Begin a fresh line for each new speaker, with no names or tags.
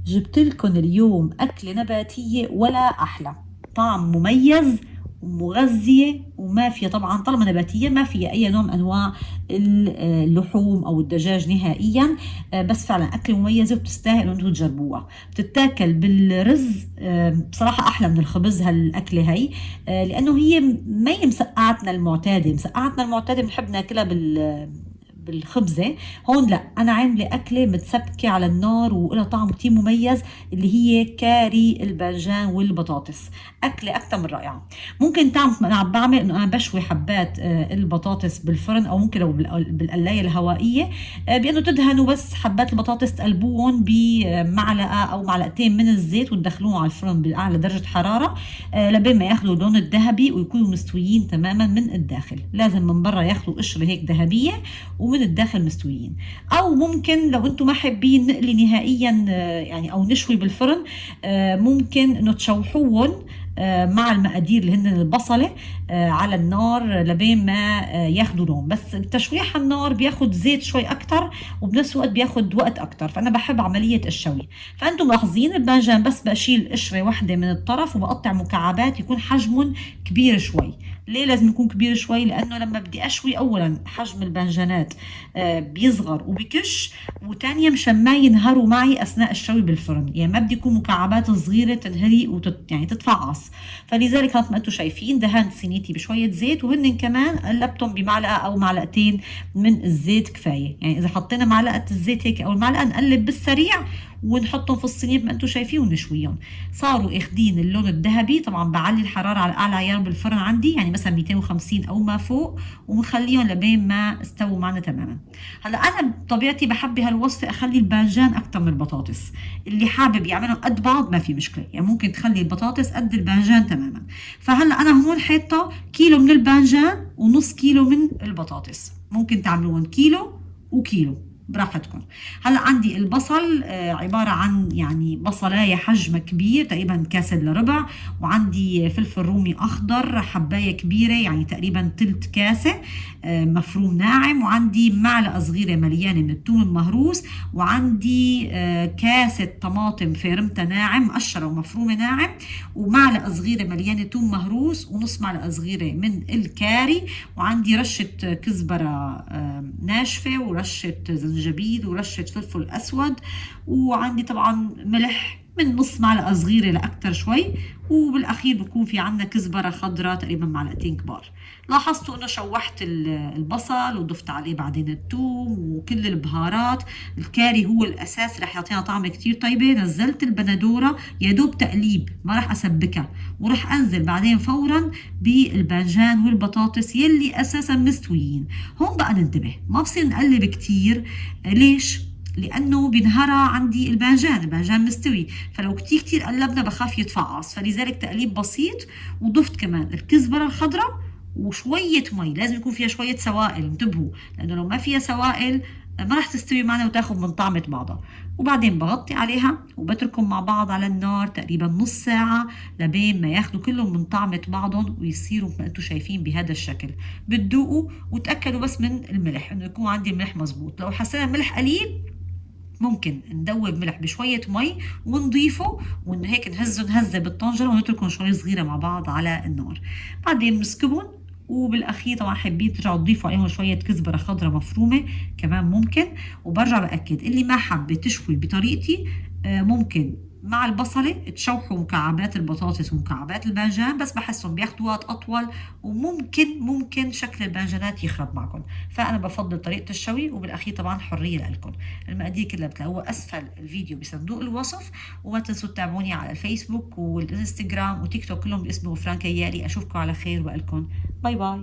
جبت لكم اليوم أكلة نباتية ولا أحلى، طعم مميز ومغذية وما فيها طبعا طالما نباتية ما فيها أي نوع من أنواع اللحوم أو الدجاج نهائيا. بس فعلا أكلة مميزة وبتستاهل أنتم تجربوها. بتتاكل بالرز، بصراحة أحلى من الخبز هالأكلة هي، لأنه هي ما هي مسقعتنا المعتادة. مسقعتنا المعتادة بنحب ناكلها بالخبزة. هون لا، أنا عاملة أكلة متسبكة على النار ولها طعم كتير مميز، اللي هي كاري الباذنجان والبطاطس. أكلة أكتر من رائعة. ممكن تعمل، أنا عم بعمل إنه أنا بشوي حبات البطاطس بالفرن، أو ممكن لو بالقلاية الهوائية، بأنه تدهنوا بس حبات البطاطس، تقلبوهم بمعلقة أو معلقتين من الزيت وتدخلوهم على الفرن بأعلى درجة حرارة، لبين ما ياخذوا اللون الذهبي ويكونوا مستويين تماما من الداخل. لازم من برا ياخذوا قشرة هيك ذهبية ومن الداخل مستويين. او ممكن لو انتم ما حابين نقلي نهائيا، يعني او نشوي بالفرن، ممكن انه تشوحوهم مع المقادير اللي هن البصلة على النار لبين ما ياخدوا لون. بس التشويح على النار بياخد زيت شوي اكتر وبنفس الوقت بياخد وقت اكتر، فانا بحب عملية الشوي. فانتم ملاحظين الباذنجان بس بشيل قشرة واحدة من الطرف وبقطع مكعبات يكون حجمهم كبير شوي. ليه لازم يكون كبير شوي؟ لانه لما بدي اشوي اولا حجم الباذنجانات بيصغر وبكش، وتانيا مشان ما ينهروا معي اثناء الشوي بالفرن. يعني ما بدي يكون مكعبات صغيره تنهري يعني تتفعص. فلذلك مثل ما انتم شايفين دهنت صينيتي بشويه زيت، وهن كمان قلبتهم بمعلقه او معلقتين من الزيت كفايه. يعني اذا حطينا معلقه الزيت هيك او المعلقه نقلب بالسريع ونحطهم في الصينيه ما انتم شايفين ونشويهم. صاروا اخدين اللون الذهبي. طبعا بعلي الحراره على اعلى عيار بالفرن عندي، يعني مثلا 250 او ما فوق، ومخليهم لبين ما استووا معنا تماما. هلا انا بطبيعتي بحب بهالوصفه اخلي الباذنجان اكثر من البطاطس. اللي حابب يعملهم قد بعض ما في مشكله، يعني ممكن تخلي البطاطس قد الباذنجان تماما. فهلا انا هون حاطه كيلو من الباذنجان ونص كيلو من البطاطس. ممكن تعملوهم كيلو وكيلو براحتكم. هلا عندي البصل عباره عن يعني بصلايه حجمها كبير تقريبا كاس الا ربع، وعندي فلفل رومي اخضر حبايه كبيره يعني تقريبا تلت كاسه مفروم ناعم، وعندي معلقه صغيره مليانه من الثوم المهروس، وعندي كاسه طماطم فارمتها ناعم مقشره ومفرومه ناعم، ومعلقه صغيره مليانه ثوم مهروس، ونص معلقه صغيره من الكاري، وعندي رشه كزبره ناشفه، ورشه زنجبيل، ورشه فلفل اسود، وعندي طبعا ملح من نص معلقه صغيره لاكثر شوي، وبالاخير بكون في عندنا كزبره خضراء تقريبا معلقتين كبار. لاحظتوا انه شوحت البصل وضفت عليه بعدين الثوم وكل البهارات. الكاري هو الاساس رح يعطينا طعم كتير طيبه. نزلت البندوره يا دوب تقليب، ما رح اسبكها، ورح انزل بعدين فورا بالباذنجان والبطاطس يلي اساسا مستويين. هون بقى ننتبه، ما بصير نقلب كتير. ليش؟ لانه بينهرى عندي الباذنجان مستوي، فلو كتير كتير قلبنا بخاف يتفعص. فلذلك تقليب بسيط. وضفت كمان الكزبره الخضراء وشويه مي، لازم يكون فيها شويه سوائل، انتبهوا، لانه لو ما فيها سوائل ما راح تستوي معنا وتاخد من طعمة بعضها. وبعدين بغطي عليها وبتركهم مع بعض على النار تقريبا نص ساعة لبين ما ياخدوا كلهم من طعمة بعضهم ويصيروا ما انتم شايفين بهذا الشكل. بتدوقوا وتأكدوا بس من الملح، انه يكون عندي الملح مزبوط. لو حسينا الملح قليل ممكن ندوب ملح بشوية مي ونضيفه، وإنه هيك نهزه بالطنجرة ونتركهم شوي صغيرة مع بعض على النار. بعدين بنسكبهم. وبالاخير طبعا حابين ترجعوا تضيفوا عليهم شويه كزبره خضراء مفرومه كمان ممكن. وبرجع باكد اللي ما حابه تشوي بطريقتي ممكن مع البصله تشوحوا مكعبات البطاطس ومكعبات الباذنجان، بس بحسهم بياخدوا وقت اطول، وممكن شكل الباذنجانات يخرب معكم. فانا بفضل طريقه الشوي. وبالاخير طبعا حريه لكم. المقادير كلها بتلاقوها اسفل الفيديو بصندوق الوصف. وما تنسوا تتابعوني على الفيسبوك والانستغرام وتيك توك كلهم باسم غفران كيالي. اشوفكم على خير والكم باي باي.